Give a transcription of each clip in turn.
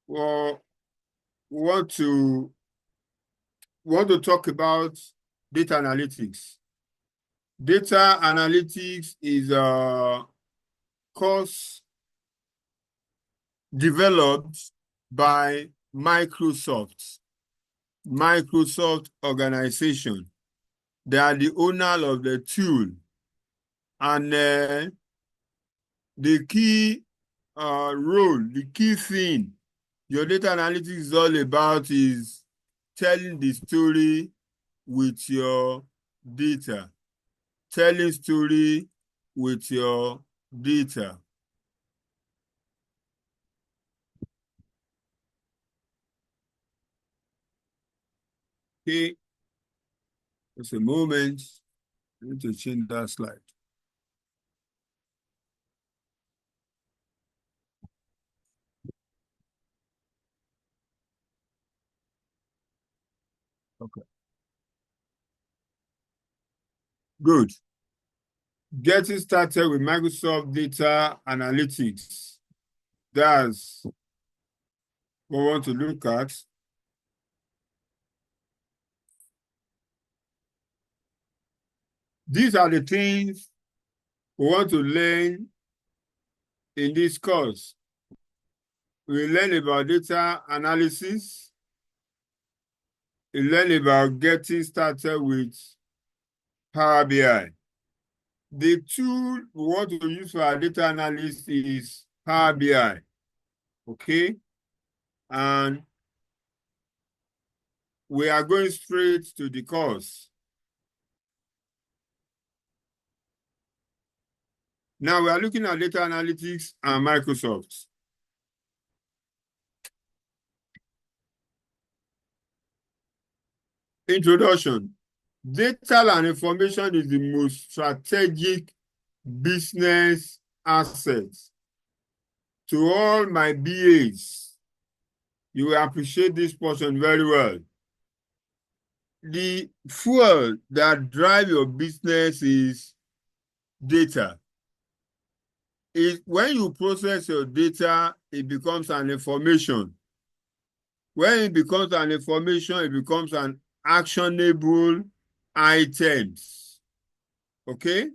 Well, we want to talk about data analytics. Data analytics is a course developed by Microsoft organization. They are the owner of the tool. And the key role, the key thing your data analytics is all about is telling the story with your data. Telling story with your data. Okay, just a moment. I need to change that slide. Okay. Good. Getting started with Microsoft Data Analytics. That's what we want to look at. These are the things we want to learn in this course. We learn about data analysis. We learn about getting started with Power BI. The tool we want to use for our data analysis is Power BI. Okay? And we are going straight to the course. Now we are looking at data analytics and Microsoft. Introduction. Data and information is the most strategic business asset. To all my BAs, you will appreciate this portion very well. The fuel that drives your business is data. When you process your data, it becomes an information. When it becomes an information, it becomes an actionable items. Okay?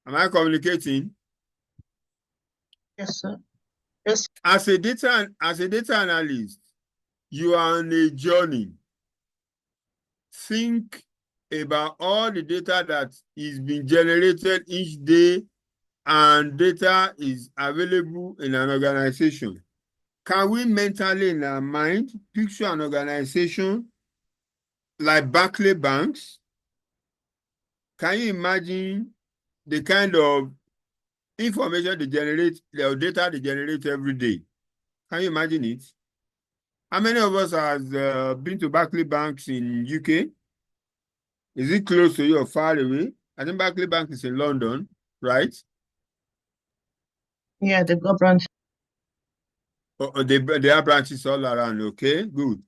Am I communicating? Yes, sir. Yes. As a data analyst, you are on a journey. Think about all the data that is being generated each day and data is available in an organization. Can we mentally in our mind picture an organization like Barclays Banks? Can you imagine the kind of information they generate, the data they generate every day? Can you imagine it? How many of us has been to Barclays Banks in UK? Is it close to you or far away? I think Barclays Bank is in London, right? Yeah, they've got branches. Oh, they have branches all around, okay? Good.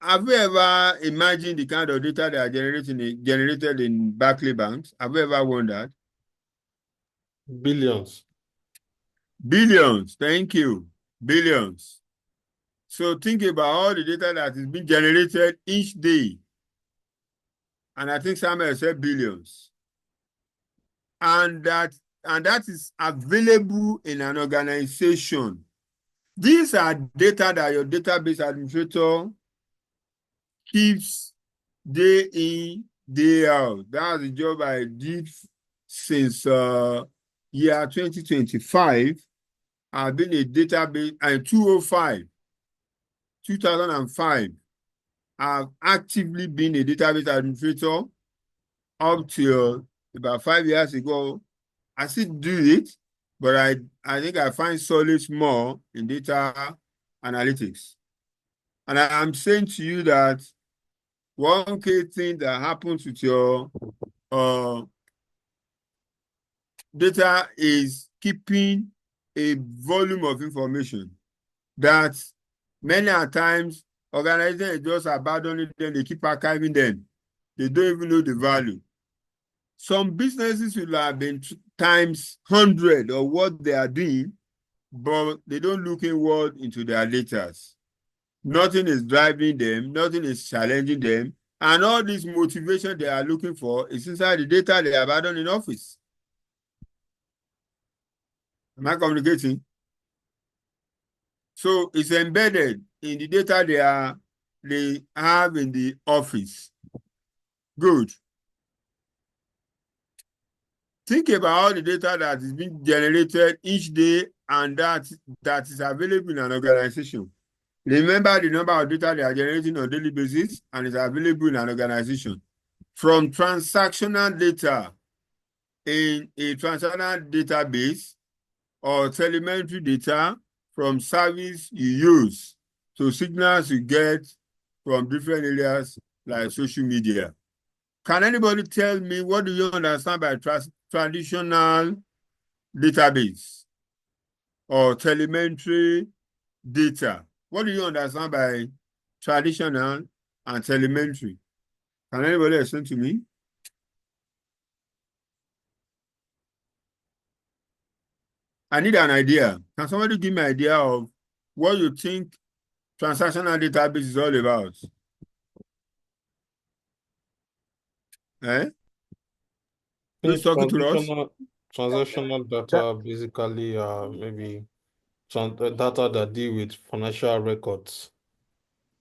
Have you ever imagined the kind of data they are generated in Barclays Banks? Have you ever wondered? Billions. Billions, thank you. Billions. So think about all the data that is being generated each day. And I think Samuel said billions. And that is available in an organization. These are data that your database administrator keeps day in, day out. That's the job I did since year 2025. I've been a database, and 2005, I've actively been a database administrator up till about 5 years ago. I still do it, but I think I find solace more in data analytics. And I'm saying to you that one key thing that happens with your data is keeping a volume of information that many a times organizations just abandon it, then they keep archiving them. They don't even know the value. Some businesses will have been times 100 of what they are doing, but they don't look inward into their data. Nothing is driving them, nothing is challenging them, and all this motivation they are looking for is inside the data they have added in office. Am I communicating? So it's embedded in the data they have in the office. Good. Think about all the data that is being generated each day and that is available in an organization. Remember the number of data they are generating on a daily basis and is available in an organization. From transactional data in a transactional database or telemetry data from service you use to signals you get from different areas like social media. Can anybody tell me what do you understand by traditional database or telemetry data? What do you understand by traditional and telemetry? Can anybody explain to me? I need an idea. Can somebody give me an idea of what you think transactional database is all about? Eh? Who's talking to us? Transactional data basically maybe data that deal with financial records.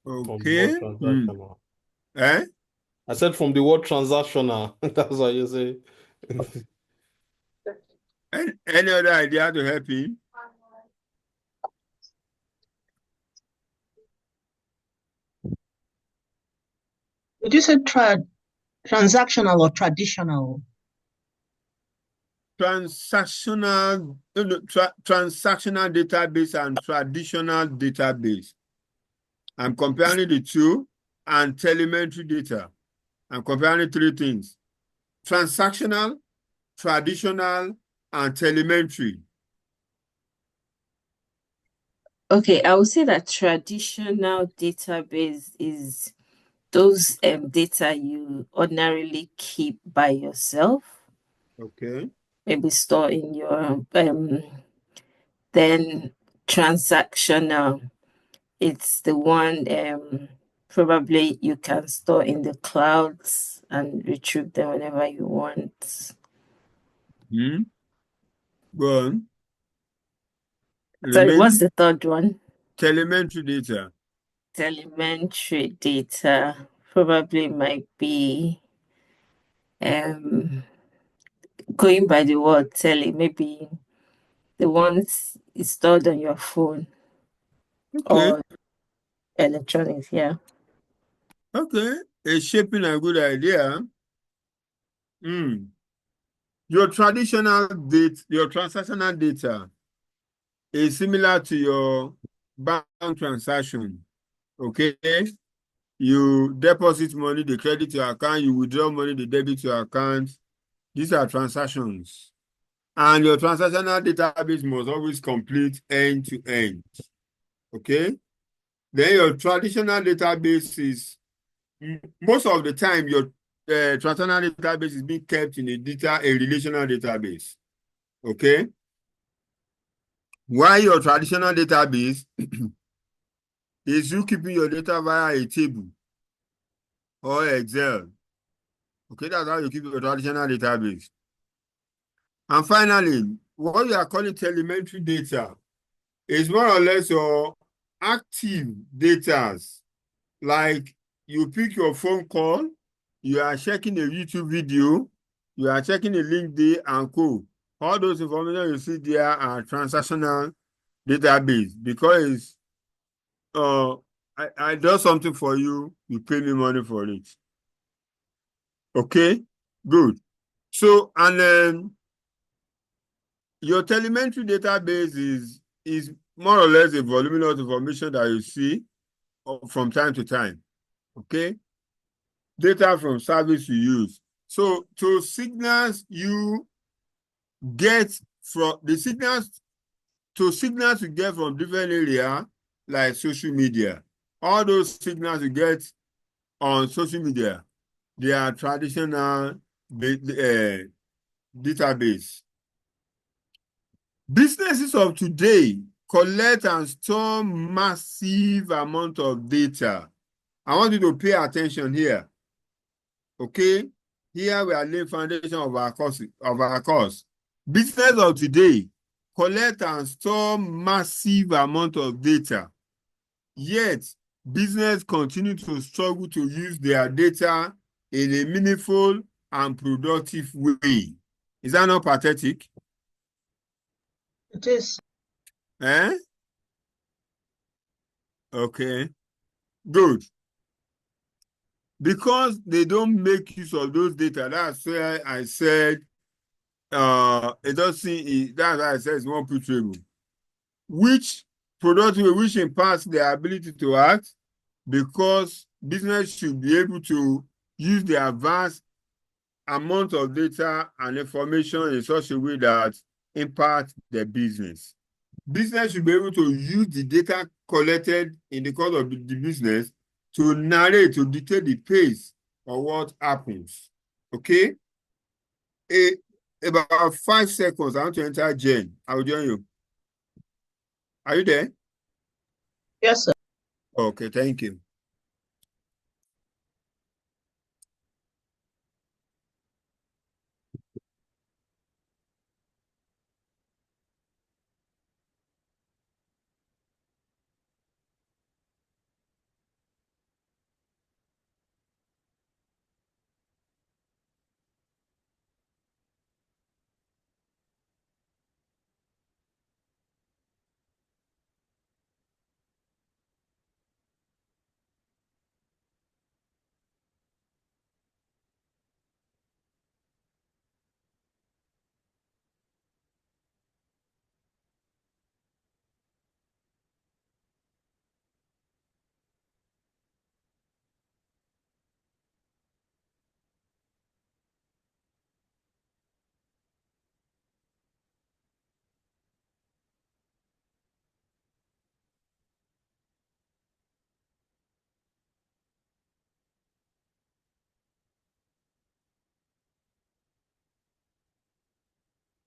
From the word Okay. transactional. Eh? I said from the word transactional. That's what you say. Any other idea to help him? Did you say transactional or traditional? Transactional database and traditional database. I'm comparing the two, and telemetry data. I'm comparing three things: transactional, traditional, and telemetry. Okay, I would say that traditional database is those data you ordinarily keep by yourself. Okay. Maybe store in your then transactional. It's the one probably you can store in the clouds and retrieve them whenever you want. Go on. Sorry, what's the third one? Telemetry data. Telemetry data probably might be going by the word tele, maybe the ones installed on your phone. Okay. Or electronics, yeah. Okay. It's shaping a good idea. Your transactional data is similar to your bank transaction. Okay. You deposit money, they credit your account, you withdraw money, they debit your account. These are transactions. And your transactional database must always complete end to end. Okay? Then your traditional database is, most of the time, your transactional database is being kept in a relational database. Okay? While your traditional database is you keeping your data via a table or Excel. Okay, that's how you keep your traditional database. And finally, what you are calling telemetry data is more or less your active data. Like you pick your phone call, you are checking a YouTube video, you are checking a LinkedIn and co. All those information you see there are transactional database because I do something for you, you pay me money for it. Okay, good. So, and then your telemetry database is more or less a voluminous information that you see from time to time. Okay, data from service you use. So to signals you get from the signals you get from different area like social media. All those signals you get on social media, they are traditional database. Businesses of today collect and store massive amount of data. I want you to pay attention here. Okay? Here we are laying foundation of our course. Business of today collect and store massive amount of data. Yet, business continue to struggle to use their data in a meaningful and productive way. Is that not pathetic? It is. Eh? Okay, good. Because they don't make use of those data, that's why I said it doesn't, that's why I said it's more putable. Which productive, which imparts their ability to act, because business should be able to use their vast amount of data and information in such a way that impacts their business. Business should be able to use the data collected in the course of the business to narrate, to dictate the pace of what happens. Okay? About 5 seconds, I want to enter Jen. I will join you. Are you there? Yes, sir. Okay, thank you.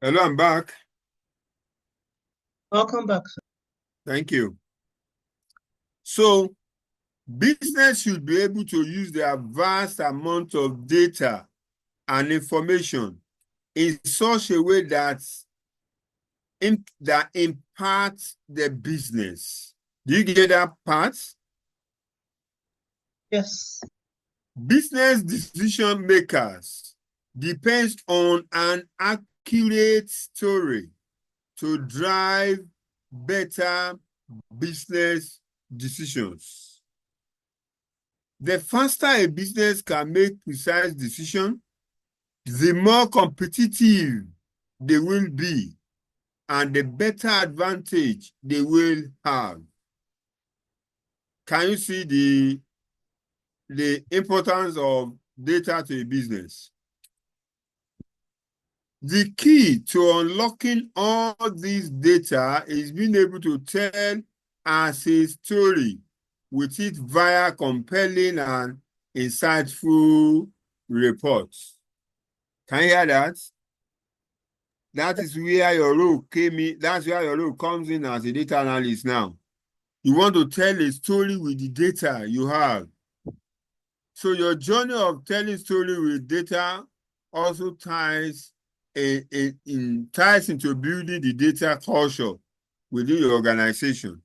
Hello, I'm back. Welcome back, sir. Thank you. So, business should be able to use their vast amount of data and information in such a way that imparts the business. Do you get that part? Yes. Business decision makers depends on an accurate story to drive better business decisions. The faster a business can make precise decisions, the more competitive they will be, and the better advantage they will have. Can you see the importance of data to a business? The key to unlocking all these data is being able to tell as a story with it via compelling and insightful reports. Can you hear that? That is where your role came in. That's where your role comes in as a data analyst now. You want to tell a story with the data you have. So your journey of telling story with data also ties into building the data culture within your organization.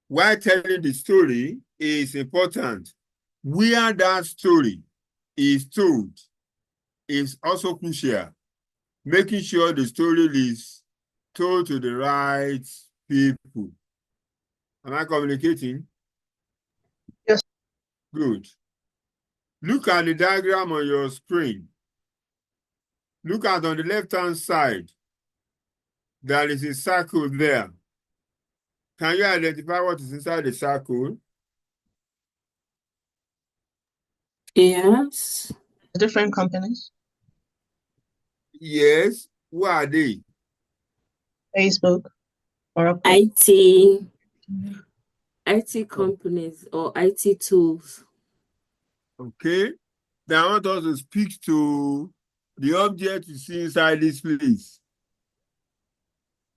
While telling the story is important, where that story is told is also crucial. Making sure the story is told to the right people. Am I communicating? Yes. Good. Look at the diagram on your screen. Look at on the left-hand side. There is a circle there. Can you identify what is inside the circle? Yes. Different companies. Yes. Who are they? Facebook. Oracle. IT companies or IT tools. Okay. Then I want us to speak to the object you see inside this place.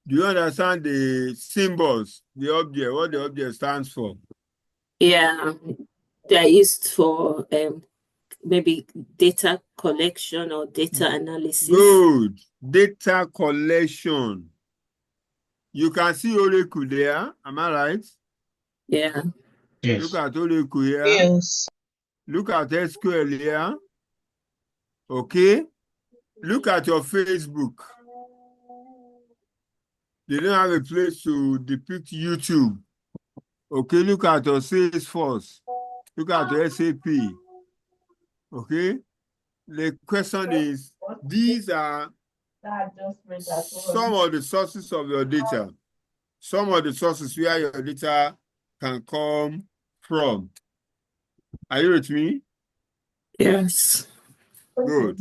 Do you understand the symbols, the object, what the object stands for? Yeah, they're used for maybe data collection or data analysis. Good. Data collection. You can see Oracle there. Am I right? Yeah. Yes. Look at Oracle here. Yes. Look at SQL here. Okay. Look at your Facebook. They don't have a place to depict YouTube. Okay. Look at your Salesforce. Look at your SAP. Okay. The question is, these are some of the sources of your data. Some of the sources where your data can come from. Are you with me? Yes. Good.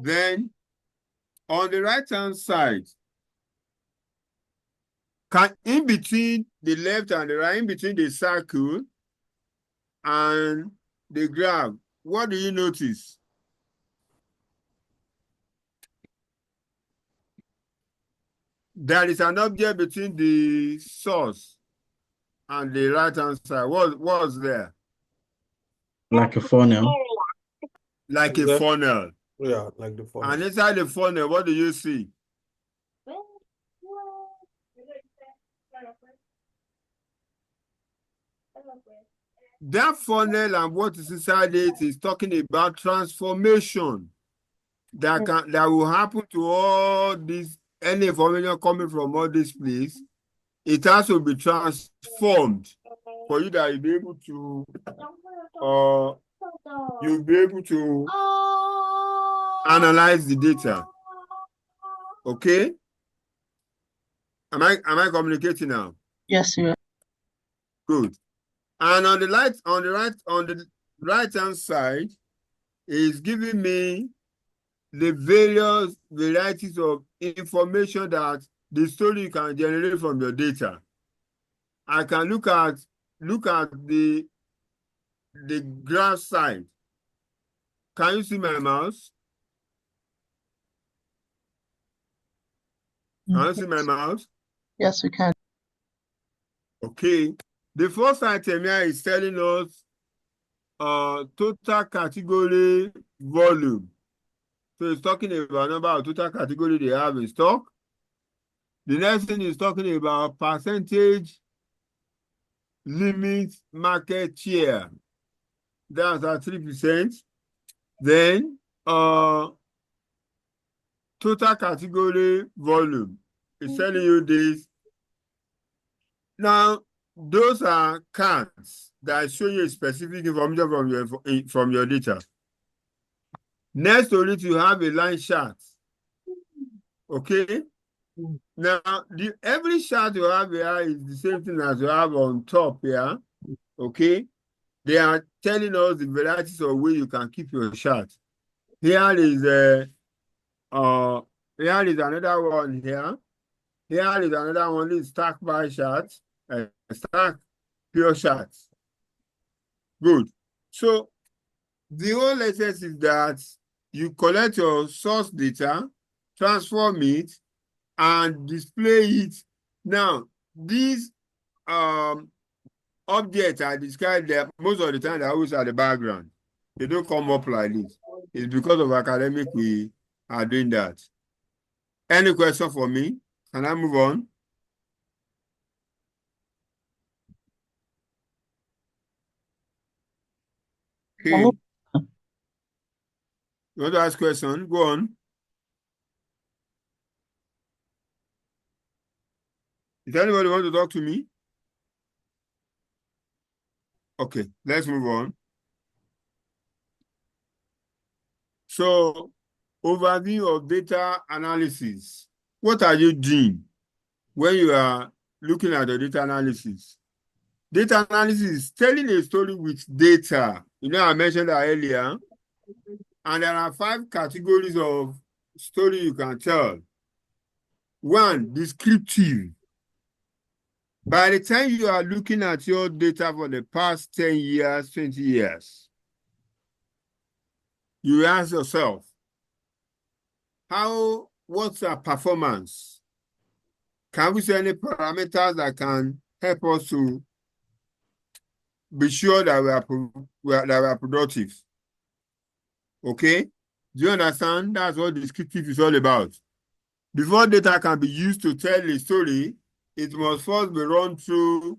Then, on the right-hand side, in between the left and the right, in between the circle and the graph, what do you notice? There is an object between the source and the right-hand side. What's there? Like a funnel. Like a funnel. Yeah, like the funnel. And inside the funnel, what do you see? That funnel and what is inside it is talking about transformation that will happen to all this, any information coming from all this place. It has to be transformed for you that you'll be able to analyze the data. Okay? Am I communicating now? Yes, you are. Good. And on the right-hand side is giving me the various varieties of information that the story can generate from your data. I can look at the graph side. Can you see my mouse? Can you see my mouse? Yes, we can. Okay. The first item here is telling us total category volume. So it's talking about number of total category they have in stock. The next thing is talking about percentage limit market share. That's at 3%. Then total category volume. It's telling you this. Now, those are cards that show you specific information from your data. Next to it, you have a line chart. Okay? Now, every chart you have here is the same thing as you have on top here. Okay? They are telling us the varieties of ways you can keep your chart. Here is another one here. Here is another one, this stack bar chart. Stack pure charts. Good. So the whole essence is that you collect your source data, transform it, and display it. Now, these objects are described there most of the time. They're always at the background. They don't come up like this. It's because of academic we are doing that. Any question for me? Can I move on? Okay. You want to ask a question? Go on. Does anybody want to talk to me? Okay, let's move on. So, overview of data analysis. What are you doing when you are looking at the data analysis? Data analysis is telling a story with data. You know, I mentioned that earlier. And there are 5 categories of story you can tell. 1, descriptive. By the time you are looking at your data for the past 10 years, 20 years, you ask yourself, what's our performance? Can we see any parameters that can help us to be sure that we are productive? Okay? Do you understand? That's what descriptive is all about. Before data can be used to tell a story, it must first be run through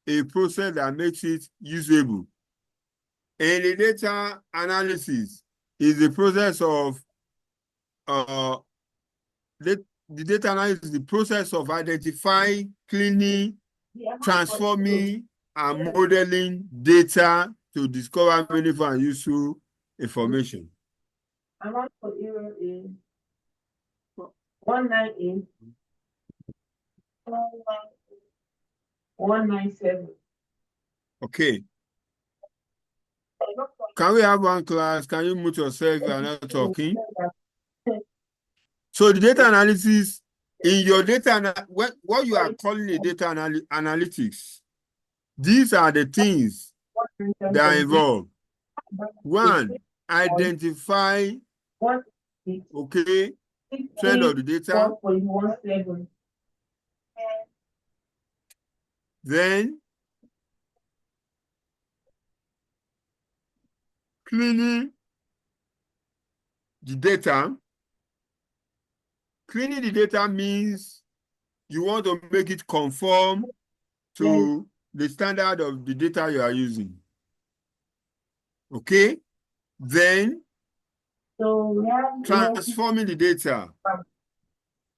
a process that makes it usable. And the data analysis is the process of the data analysis is the process of identifying, cleaning, transforming, and modeling data to discover meaningful and useful information. Amount for error is 198 197. Okay. Can we have one class? Can you mute yourself if you are not talking? So the data analysis in your data, what you are calling a data analytics, these are the things that are involved. One, identify, okay, trend of the data. Then, cleaning the data. Cleaning the data means you want to make it conform to the standard of the data you are using. Okay? Then, transforming the data.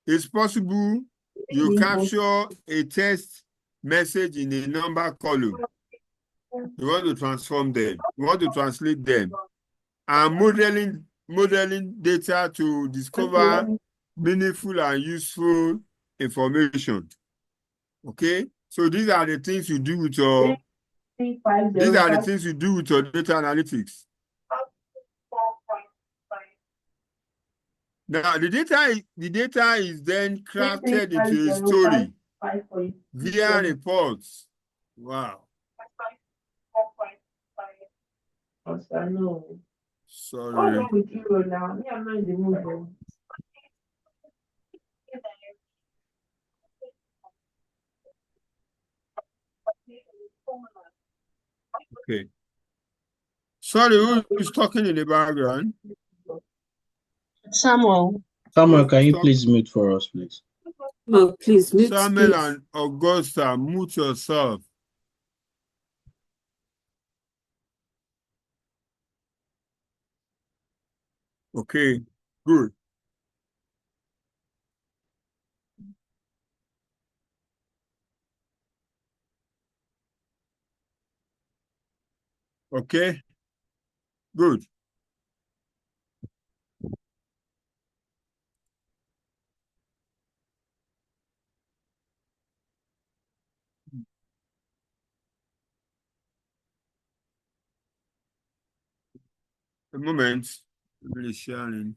It's possible you capture a text message in a number column. You want to transform them. You want to translate them. And modeling data to discover meaningful and useful information. Okay? So these are the things you do with your data analytics. Now the data is then crafted into a story via reports. Wow. Sorry. Okay. Sorry, who is talking in the background? Samuel, can you please mute for us, please? No, please mute. Samuel and Augusta, mute yourself. Okay, good. Okay, good. A moment, really sharing.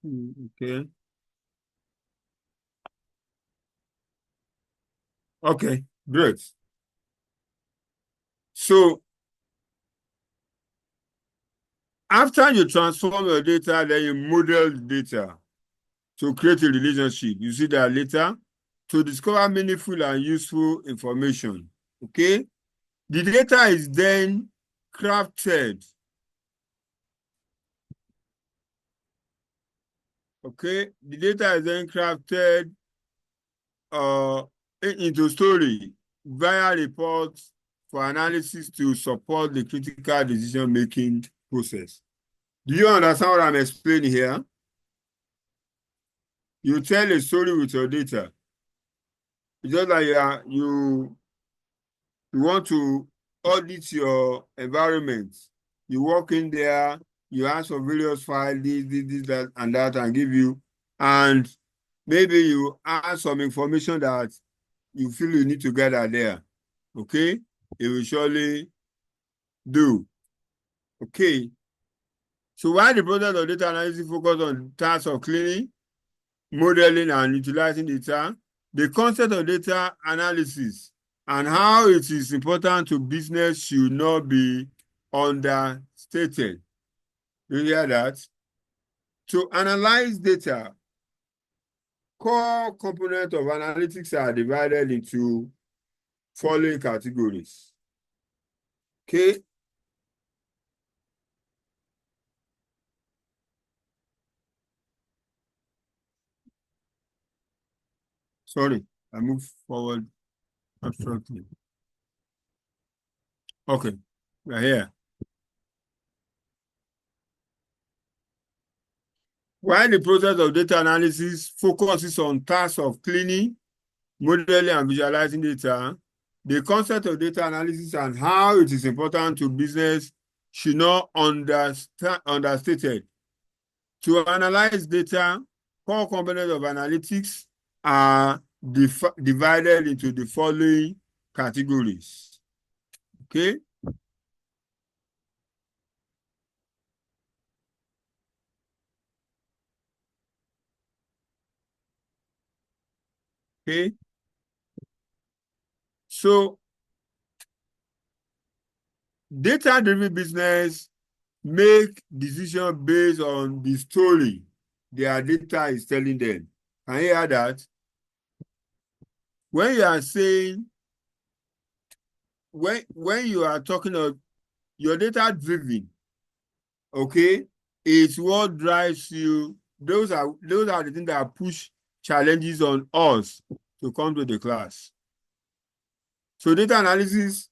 Okay. Okay, great. So after you transform your data, then you model the data to create a relationship. You see that later to discover meaningful and useful information. Okay? The data is then crafted. Okay? The data is then crafted into story via reports for analysis to support the critical decision-making process. Do you understand what I'm explaining here? You tell a story with your data. It's just like you want to audit your environment. You walk in there, you ask for various files, this, that, and give you. And maybe you ask some information that you feel you need to gather there. Okay? It will surely do. Okay. So while the process of data analysis focus on tasks of cleaning, modeling, and utilizing data, the concept of data analysis and how it is important to business should not be understated. You hear that? To analyze data, core components of analytics are divided into following categories. Okay? Sorry, I move forward abstractly. Okay, we're here. While the process of data analysis focuses on tasks of cleaning, modeling, and visualizing data, the concept of data analysis and how it is important to business should not understated. To analyze data, core components of analytics are divided into the following categories. Okay? Okay? So, data-driven business make decisions based on the story their data is telling them. Can you hear that? When you are saying, when you are talking of your data-driven, okay, it's what drives you. Those are the things that push challenges on us to come to the class. So data analysis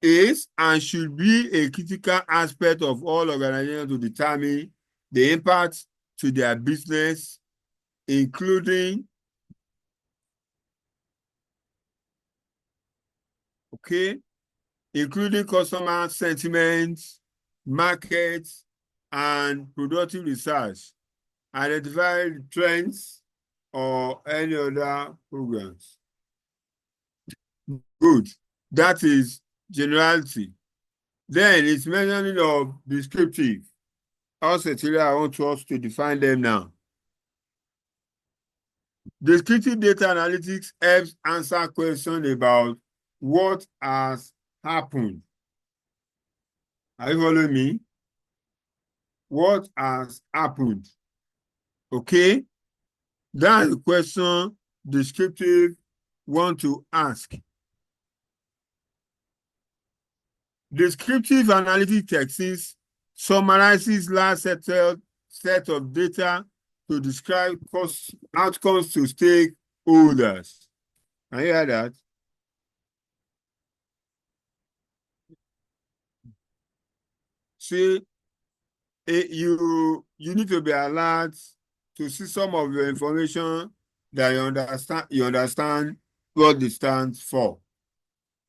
is and should be a critical aspect of all organizations to determine the impact to their business, including, okay, including customer sentiments, markets, and productive research, identify trends or any other programs. Good. That is generality. Then it's mentioning of descriptive. Also, I want us to define them now. Descriptive data analytics helps answer questions about what has happened. Are you following me? What has happened? Okay? That's the question descriptive want to ask. Descriptive analytic techniques summarizes large set of data to describe outcomes to stakeholders. Can you hear that? See, you need to be alert to see some of your information that you understand what it stands for.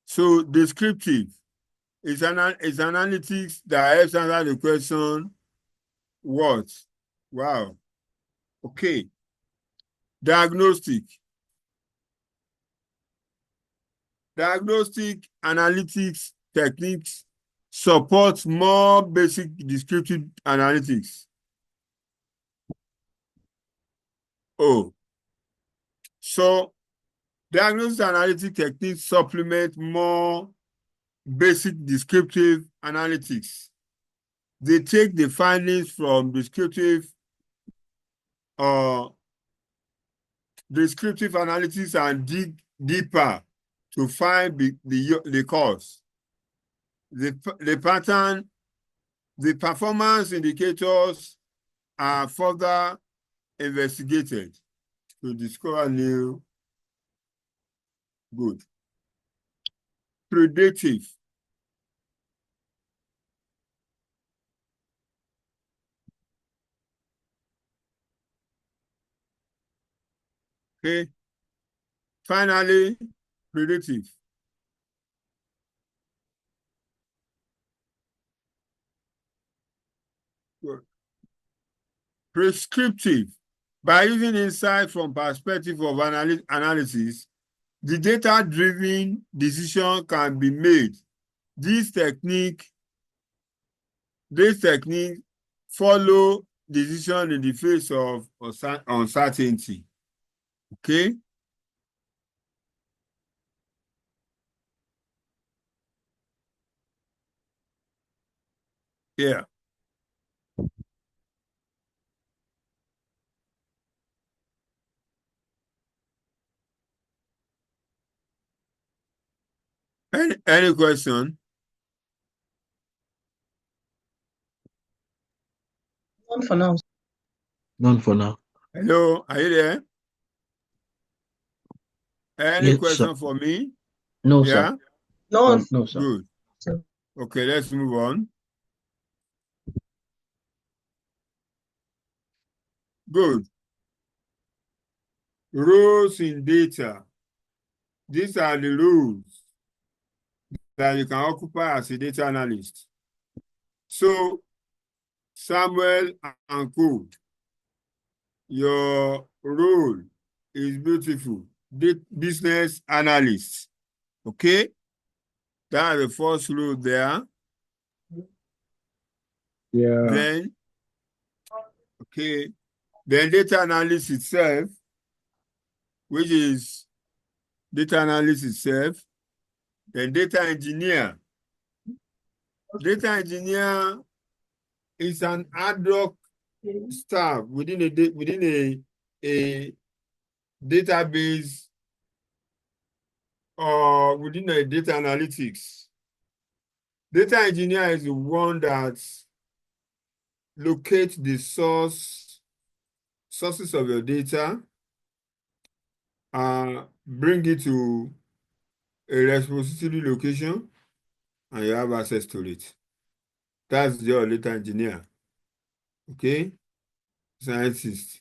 So descriptive is analytics that helps answer the question, what? Wow. Okay. Diagnostic. Diagnostic analytics techniques support more basic descriptive analytics. Oh. So diagnostic analytic techniques supplement more basic descriptive analytics. They take the findings from descriptive analysis and dig deeper to find the cause. The pattern, the performance indicators are further investigated to discover new good. Predictive. Okay. Finally, predictive. Good. Prescriptive. By using insight from perspective of analysis, the data-driven decision can be made. This technique follow decision in the face of uncertainty. Okay? Yeah. Any question? None for now. None for now. Hello, are you there? Any Yes, question sir. for me? No, Yeah? sir. No, sir. Good. Okay, let's move on. Good. Roles in data. These are the roles that you can occupy as a data analyst. So, Samuel and Co, your role is beautiful. Business analyst. Okay? That's the first role there. Yeah. Then, okay. Then data analyst itself, which is data analyst itself. Then data engineer. Data engineer is an ad hoc staff within a database or within a data analytics. Data engineer is the one that locates the sources of your data and bring it to a repository location and you have access to it. That's your data engineer. Okay? Scientist.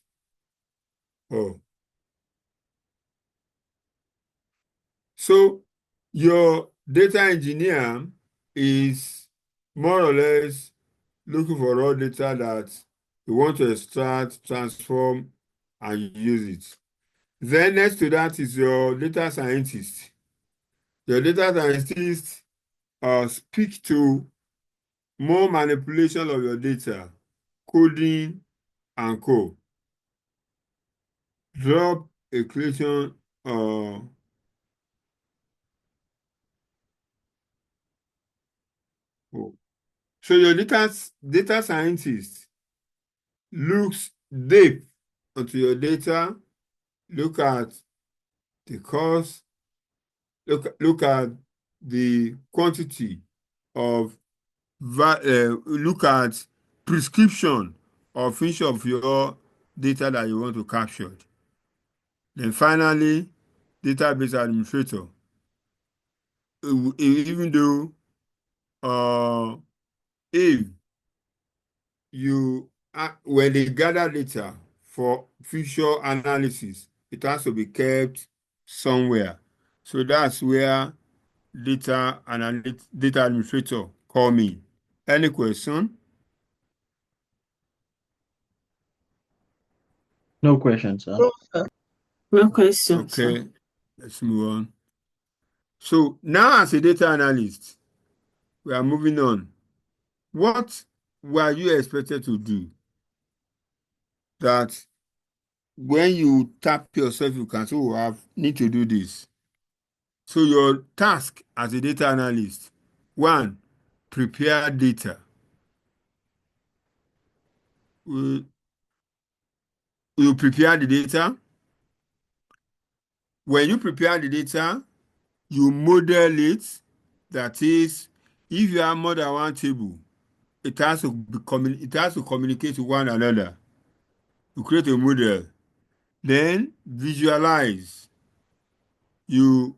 Oh. So your data engineer is more or less looking for raw data that you want to extract, transform, and use it. Then next to that is your data scientist. Your data scientist speak to more manipulation of your data, coding, and co. Drop equation so your data scientist looks deep into your data, look at the cost, look at the quantity of look at prescription of each of your data that you want to capture. Then finally, database administrator. Even though if you when they gather data for future analysis, it has to be kept somewhere. So that's where data administrator come in. Any question? No questions, sir. No question, sir. Okay, let's move on. So now as a data analyst, we are moving on. What were you expected to do that when you tap yourself, you can say, oh, I need to do this? So your task as a data analyst, one, prepare data. You prepare the data. When you prepare the data, you model it. That is, if you have more than one table, it has to communicate to one another. You create a model. Then visualize. You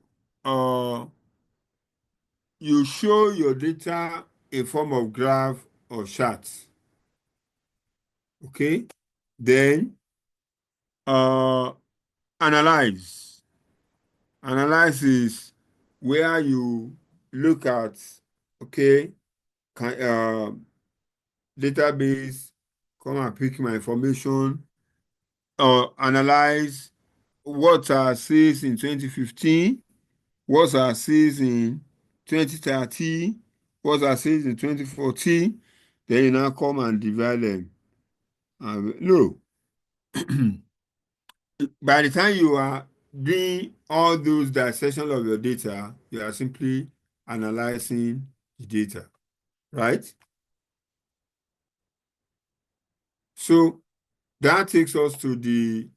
show your data in form of graph or charts. Okay? Then analyze. Analyze is where you look at, okay, database come and pick my information or analyze what I sees in 2015, what I sees in 2013, what I sees in 2014, then you now come and divide them. No. By the time you are doing all those dissection of your data, you are simply analyzing the data, right? So that takes us to the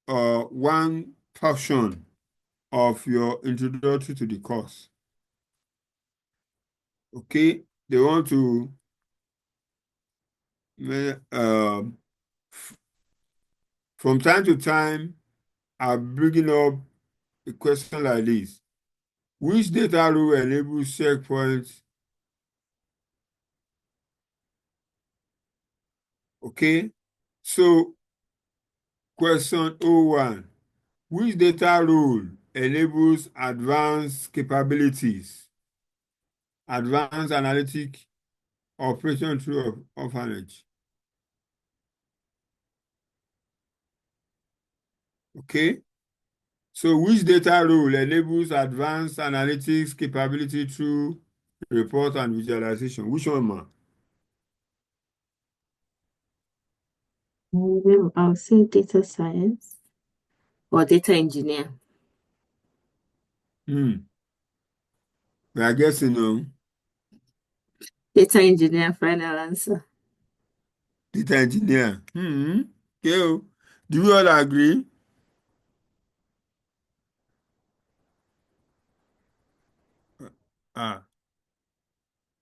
one portion of your introductory to the course. Okay, they want to from time to time, I'm bringing up a question like this. Which data rule enables checkpoints? Okay, so question 01. Which data rule enables advanced capabilities, advanced analytic operation through orphanage? Okay, so which data rule enables advanced analytics capability through report and visualization? Which one, ma? I'll say data science or data engineer. We are guessing, no? Data engineer, final answer. Data engineer. Okay. Do we all agree?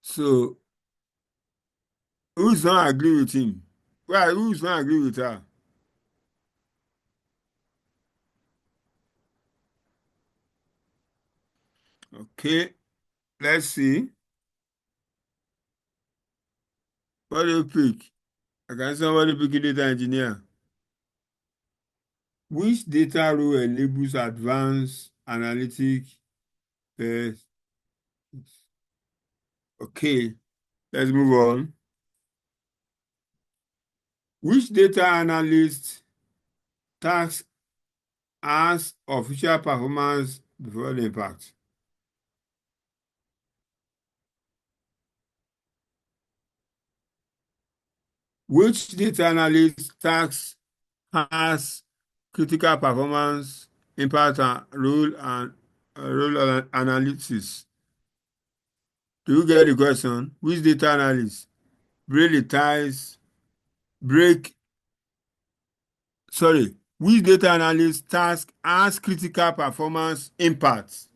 So who's not agree with him? Well, who's not agree with her? Okay, let's see. What do you pick? I can somebody pick data engineer. Which data rule enables advanced analytic? Okay, let's move on. Which data analyst task as official performance before the impact? Which data analyst task has critical performance impact and role analysis? Do you get the question? Which data analyst break the ties, which data analyst task has critical performance impacts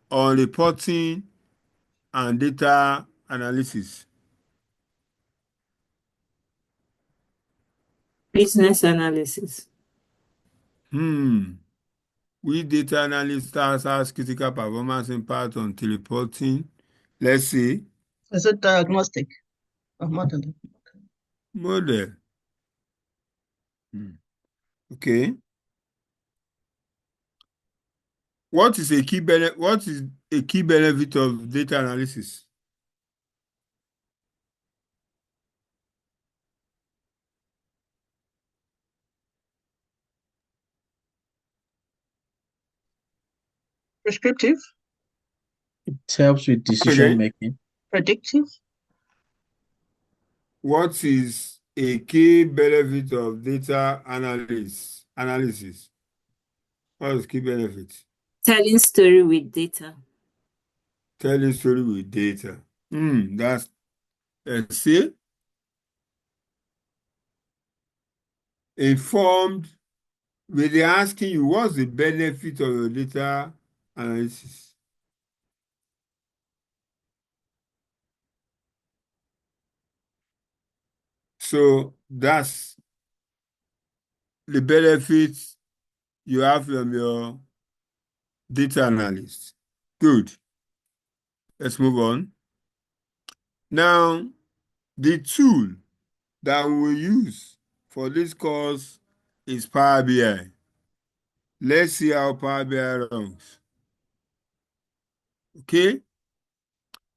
on reporting and data analysis? Business analysis. Which data analyst task has critical performance impact on reporting? Let's see. Is it diagnostic or model? Model. Okay. What is a key benefit of data analysis? Prescriptive? It helps with decision making. Predictive? What is a key benefit of data analysis? What is key benefit? Telling story with data. Telling story with data. That's see. Informed. When they're asking you what's the benefit of your data analysis? So that's the benefits you have from your data analyst. Good. Let's move on. Now, the tool that we will use for this course is Power BI. Let's see how Power BI runs. Okay?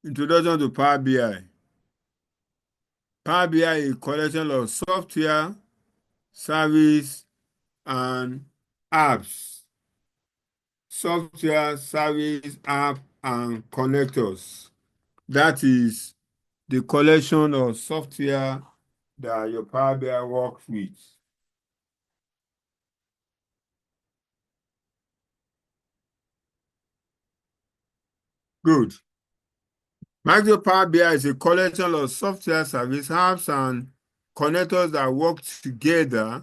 Introduction to Power BI. Power BI is a collection of software, service, and apps. Software, service, app, and connectors. That is the collection of software that your Power BI works with. Good. Microsoft Power BI is a collection of software, service, apps, and connectors that work together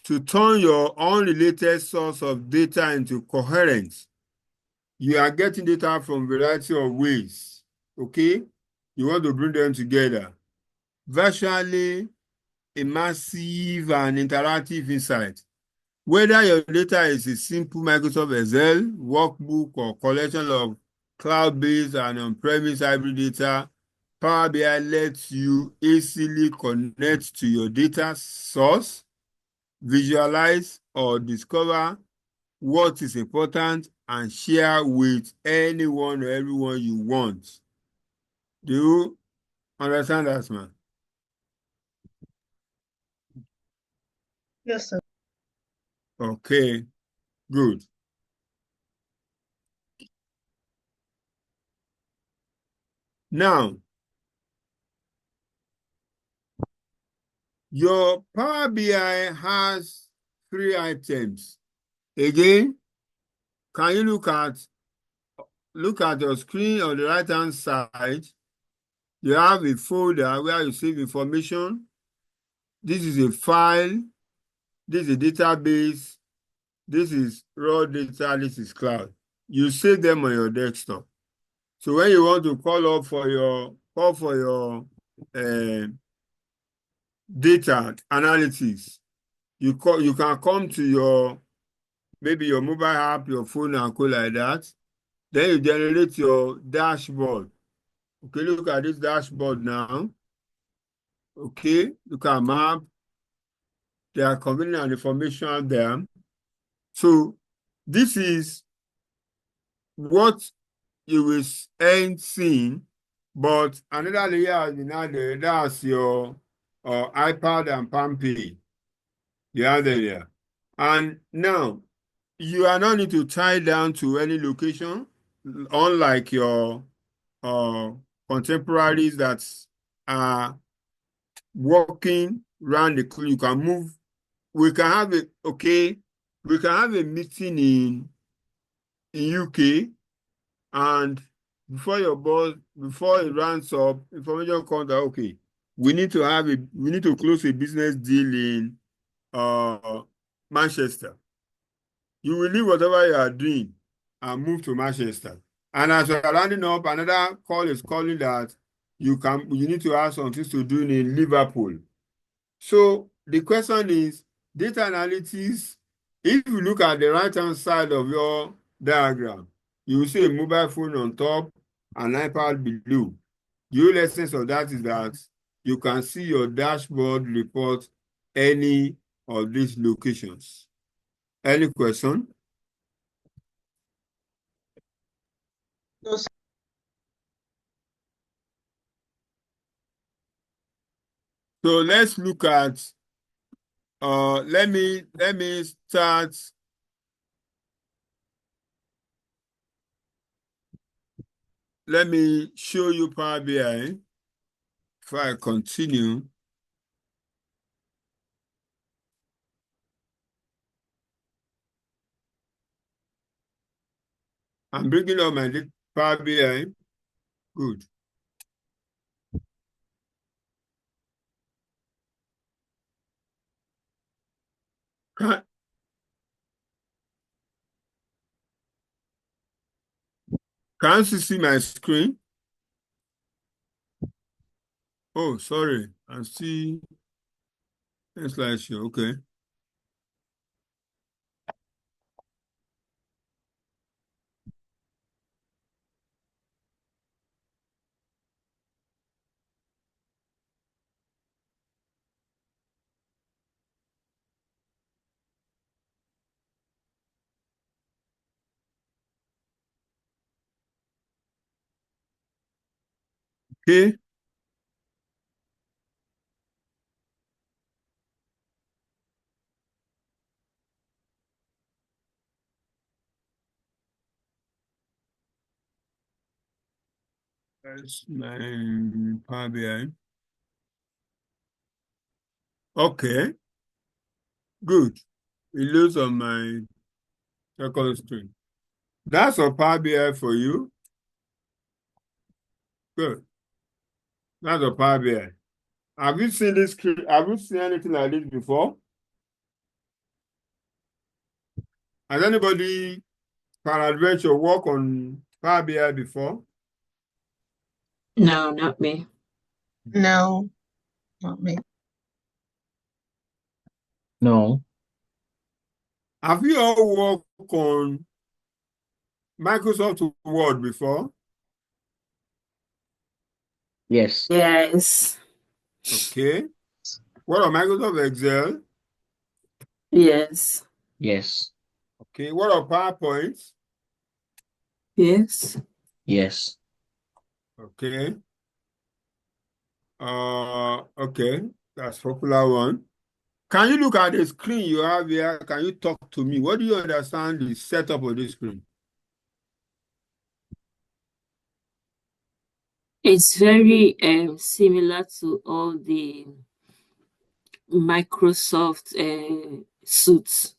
to turn your unrelated source of data into coherent. You are getting data from a variety of ways, okay? You want to bring them together. Virtually immersive and interactive insight. Whether your data is a simple Microsoft Excel, workbook, or collection of cloud-based and on-premise hybrid data, Power BI lets you easily connect to your data source, visualize or discover what is important, and share with anyone or everyone you want. Do you understand that, man? Yes, sir. Okay, good. Now, your Power BI has 3 items. Again, can you look at your screen on the right-hand side? You have a folder where you save information. This is a file. This is a database. This is raw data. This is cloud. You save them on your desktop. So when you want to call for your data analytics, you can come to your maybe your mobile app, your phone, and go like that. Then you generate your dashboard. Okay, look at this dashboard now. Okay, look at map. There are convenient and information there. So this is what you will end seeing, but another layer has been added. That's your iPad and PalmPay. You have them there. And now, you are not need to tie down to any location, unlike your contemporaries that are working around the clock. You can move. We can have a meeting in UK, and before it runs up, information comes that okay, we need to close a business deal in Manchester. You will leave whatever you are doing and move to Manchester. And as you are rounding up, another call is calling that you need to have some things to do in Liverpool. So the question is, data analytics, if you look at the right-hand side of your diagram, you will see a mobile phone on top, an iPad below. The whole essence of that is that you can see your dashboard report any of these locations. Any question? No, sir. So let's look at, let me start. Let me show you Power BI before I continue. I'm bringing up my Power BI. Good. Can you see my screen? Oh, sorry. I see a slideshow. Okay. Okay. That's my Power BI. Okay, good. It looks on my second screen. That's a Power BI for you. Good. That's a Power BI. Have you seen this screen? Have you seen anything like this before? Has anybody adventure work on Power BI before? No, not me. No, not me. No. Have you all worked on Microsoft Word before? Yes. Yes. Okay. What about Microsoft Excel? Yes. Yes. Okay. What about PowerPoint? Yes. Yes. Okay. Okay. That's popular one. Can you look at the screen you have here? Can you talk to me? What do you understand the setup of this screen? It's very similar to all the Microsoft suits.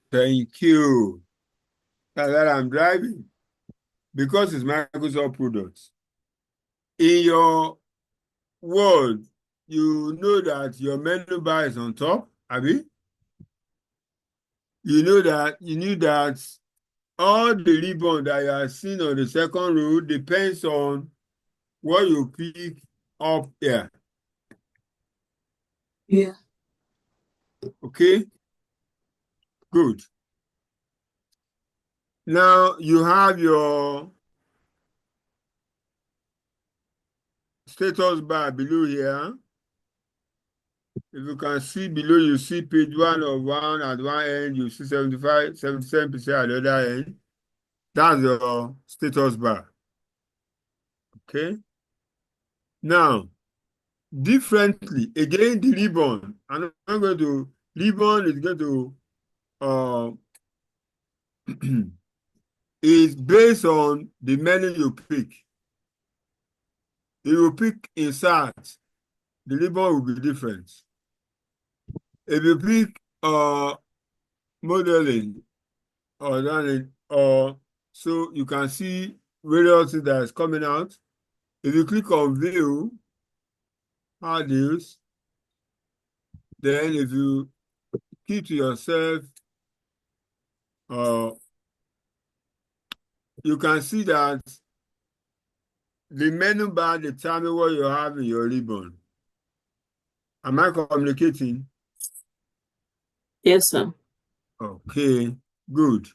Thank you. That's what I'm driving. Because it's Microsoft products. In your Word, you know that your menu bar is on top, Abi? You knew that all the ribbon that you are seeing on the second row depends on what you pick up here. Yeah. Okay? Good. Now you have your status bar below here. If you can see below, you see page 1 of 1 at one end, you see 77% at the other end. That's your status bar. Okay? Now, differently, again, the ribbon. Ribbon is going to is based on the menu you pick. If you pick insert, the ribbon will be different. If you pick modeling or running, so you can see various things that is coming out. If you click on view, hard use, then if you keep to yourself, you can see that the menu bar determines what you have in your ribbon. Am I communicating? Yes, sir. Okay, good.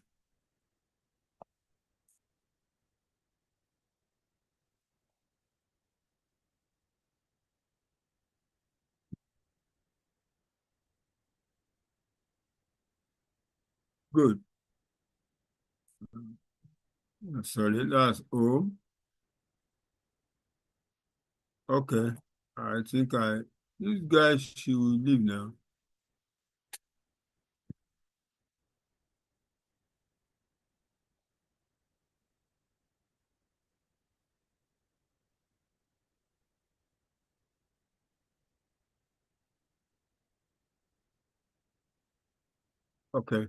Good. Sorry, that's O. Okay. I think this guy, she will leave now. Okay.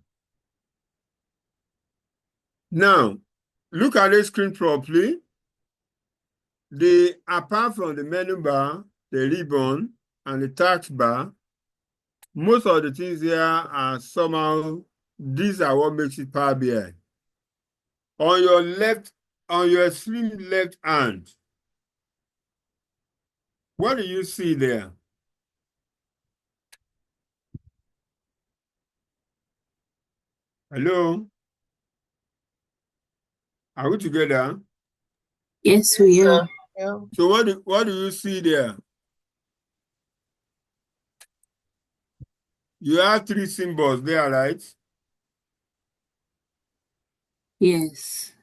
Now, look at the screen properly. Apart from the menu bar, the ribbon, and the task bar, most of the things here are somehow, these are what makes it Power BI. On your extreme left hand, what do you see there? Hello? Are we together? Yes, we are. Yeah. So what do you see there? You have three symbols there, right? Yes.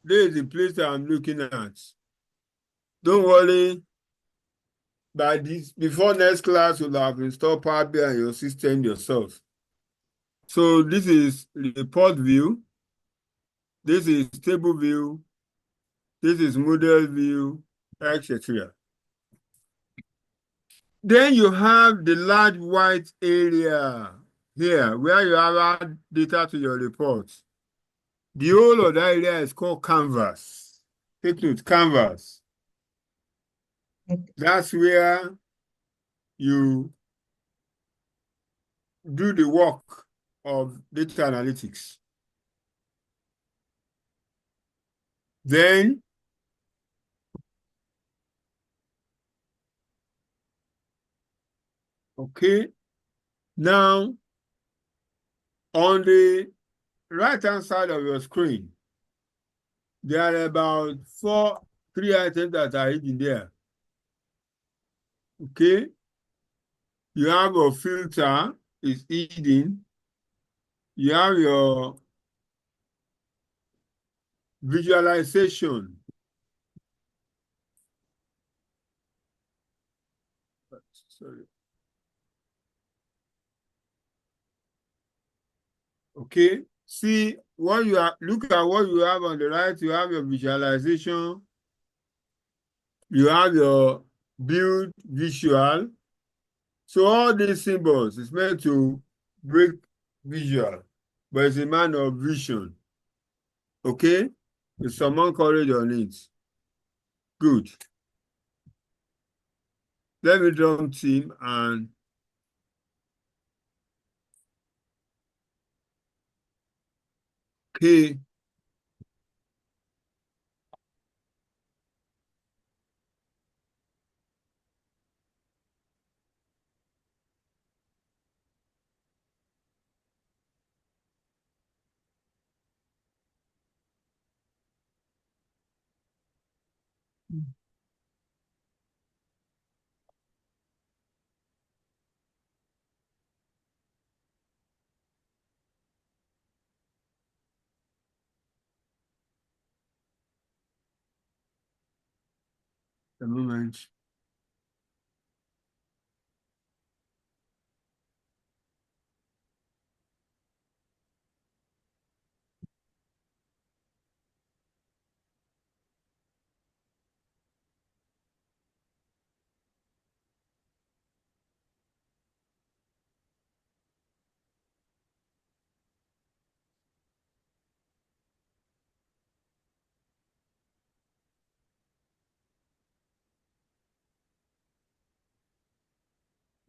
This is the place that I'm looking at. Don't worry. By this, before next class, you'll have installed Power BI on your system yourself. So this is report view. This is table view. This is model view, etc. Then you have the large white area here where you have add data to your report. The whole of that area is called canvas. Take note, canvas. That's where you do the work of data analytics. Then okay, now on the right-hand side of your screen, there are about three items that are hidden there. Okay, you have a filter, is hidden. You have your visualization. Sorry. Okay, see what you are, look at what you have on the right. You have your visualization. You have your build visual. So all these symbols is meant to break visual, but it's a man of vision. Okay? Is someone courage on it? Good. Let me drum team and okay. A moment.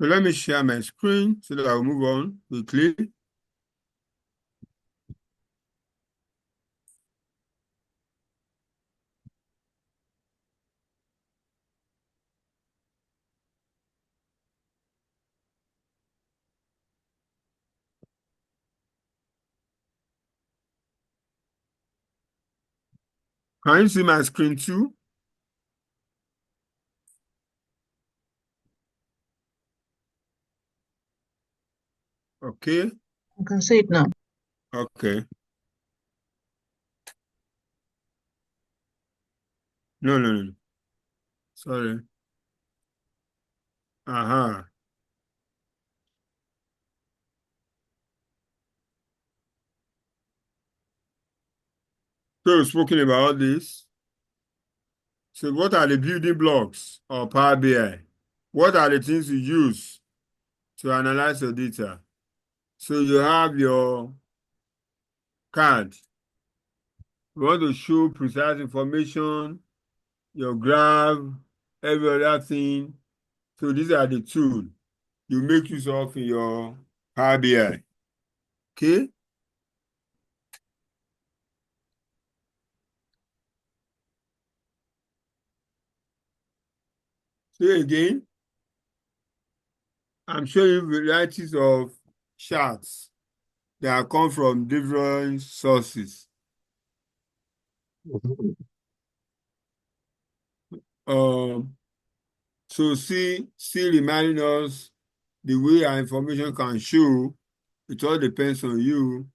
So let me share my screen so that I'll move on quickly. Can you see my screen too? Okay. You can see it now. Okay. No. Sorry. Uh-huh. So we've spoken about this. So what are the building blocks of Power BI? What are the things you use to analyze your data? So you have your card. You want to show precise information, your graph, every other thing. So these are the tools you make use of in your Power BI. Okay? Say again. I'm showing you varieties of charts that come from different sources. So still reminding us the way our information can show, it all depends on you.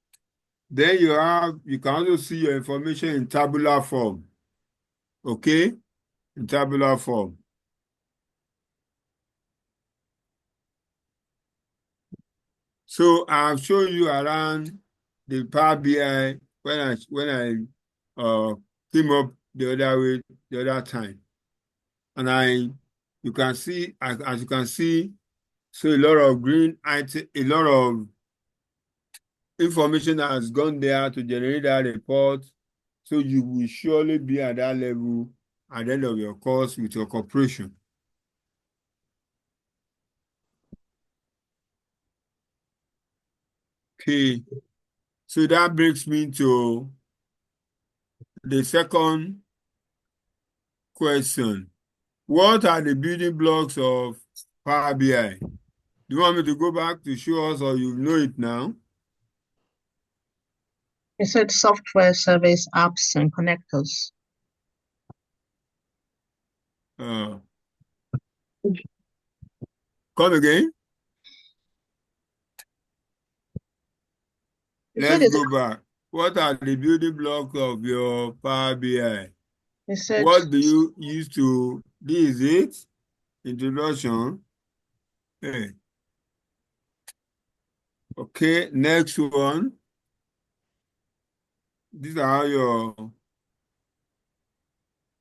Then you can also see your information in tabular form. Okay? in tabular form. So I've shown you around the Power BI when I came up the other way the other time, and you can see as you can see, so a lot of green item, a lot of information has gone there to generate that report. So you will surely be at that level at the end of your course with your corporation. Okay, so that brings me to the second question. What are the building blocks of Power BI? Do you want me to go back to show us, or you know it now? You said software, service, apps, and connectors. Come again? You said Let's it's, go back. What are the building blocks of your Power BI? you said, What do you use to, this is it? Introduction. Hey. Okay, next one. These are how your,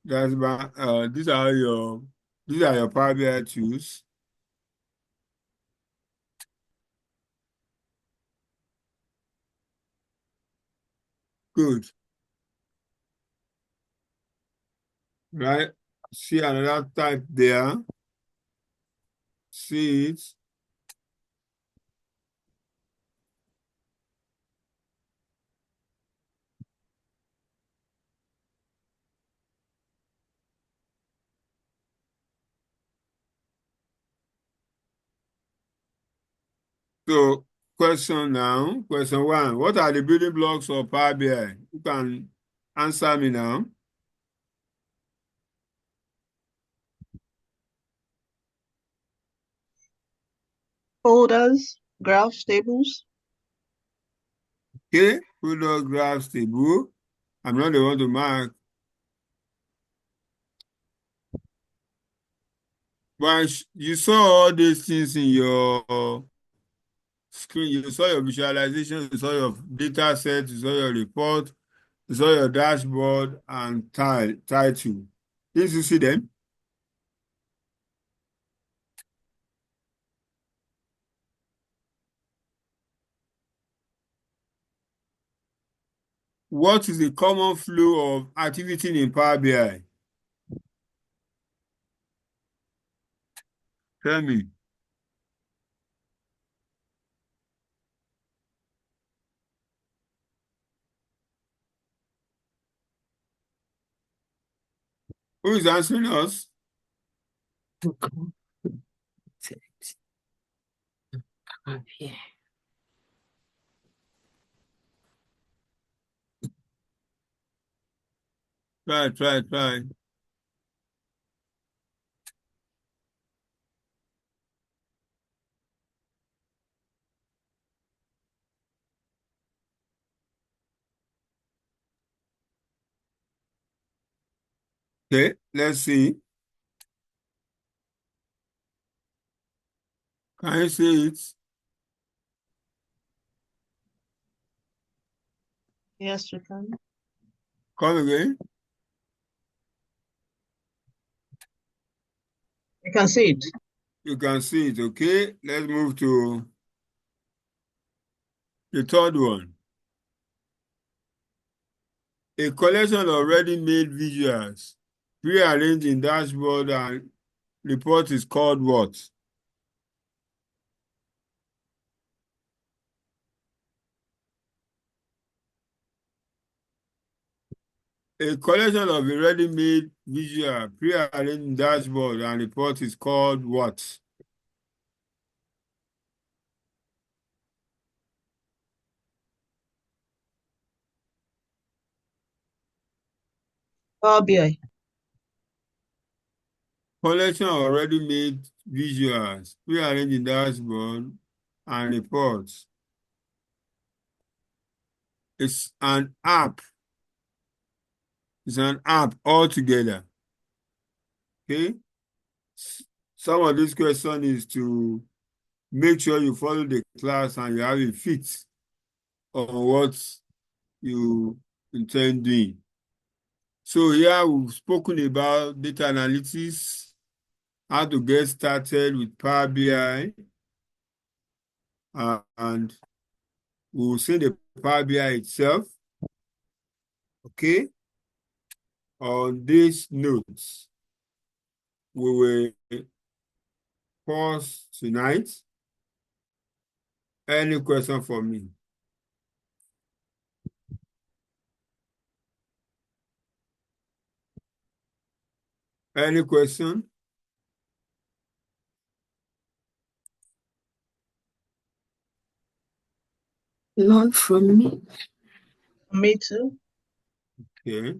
these are your Power BI tools. Good. Right? See another type there. See it. So, question now, question one. What are the building blocks of Power BI? You can answer me now. folders, graphs, tables. Okay, folder, graphs, table. I'm not the one to mark. But you saw all these things in your screen. You saw your visualization, you saw your data set, you saw your report, you saw your dashboard and title. Did you see them? What is the common flow of activity in Power BI? Tell me. Who is answering us? Yeah. Try. Okay, let's see. Can you see it? Yes, we can. Come again. You can see it. You can see it, okay? Let's move to the third one. A collection of ready-made visuals pre-arranged in dashboard and report is called what? A collection of a ready-made visual pre-arranged in dashboard and report is called what? Power BI. Collection of already made visuals, pre-arranged in dashboard and reports. It's an app. It's an app altogether. Okay. Some of this question is to make sure you follow the class and you have a fit on what you intend doing. So here we've spoken about data analytics, how to get started with Power BI, and we'll see the Power BI itself. Okay. On these notes, we will pause tonight. Any question for me? Any question? None from me. Me too. Okay.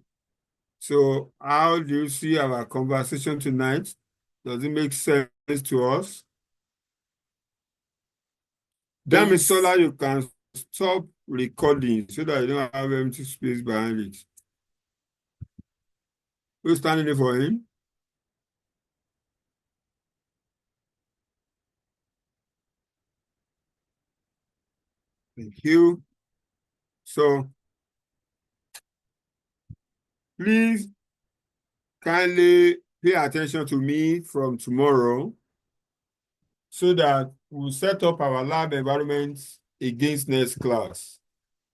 So how do you see our conversation tonight? Does it make sense to us? Damisola, you can stop recording so that you don't have empty space behind it. Who's standing in for him? Thank you. So please kindly pay attention to me from tomorrow so that we'll set up our lab environment against next class.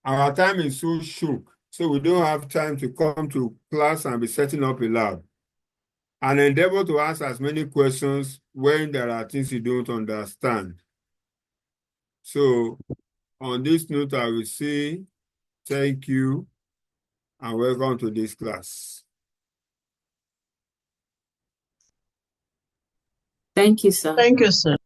Our time is so short, so we don't have time to come to class and be setting up a lab. And endeavor to ask as many questions when there are things you don't understand. So on this note, I will say thank you and welcome to this class. Thank you, sir. Thank you, sir.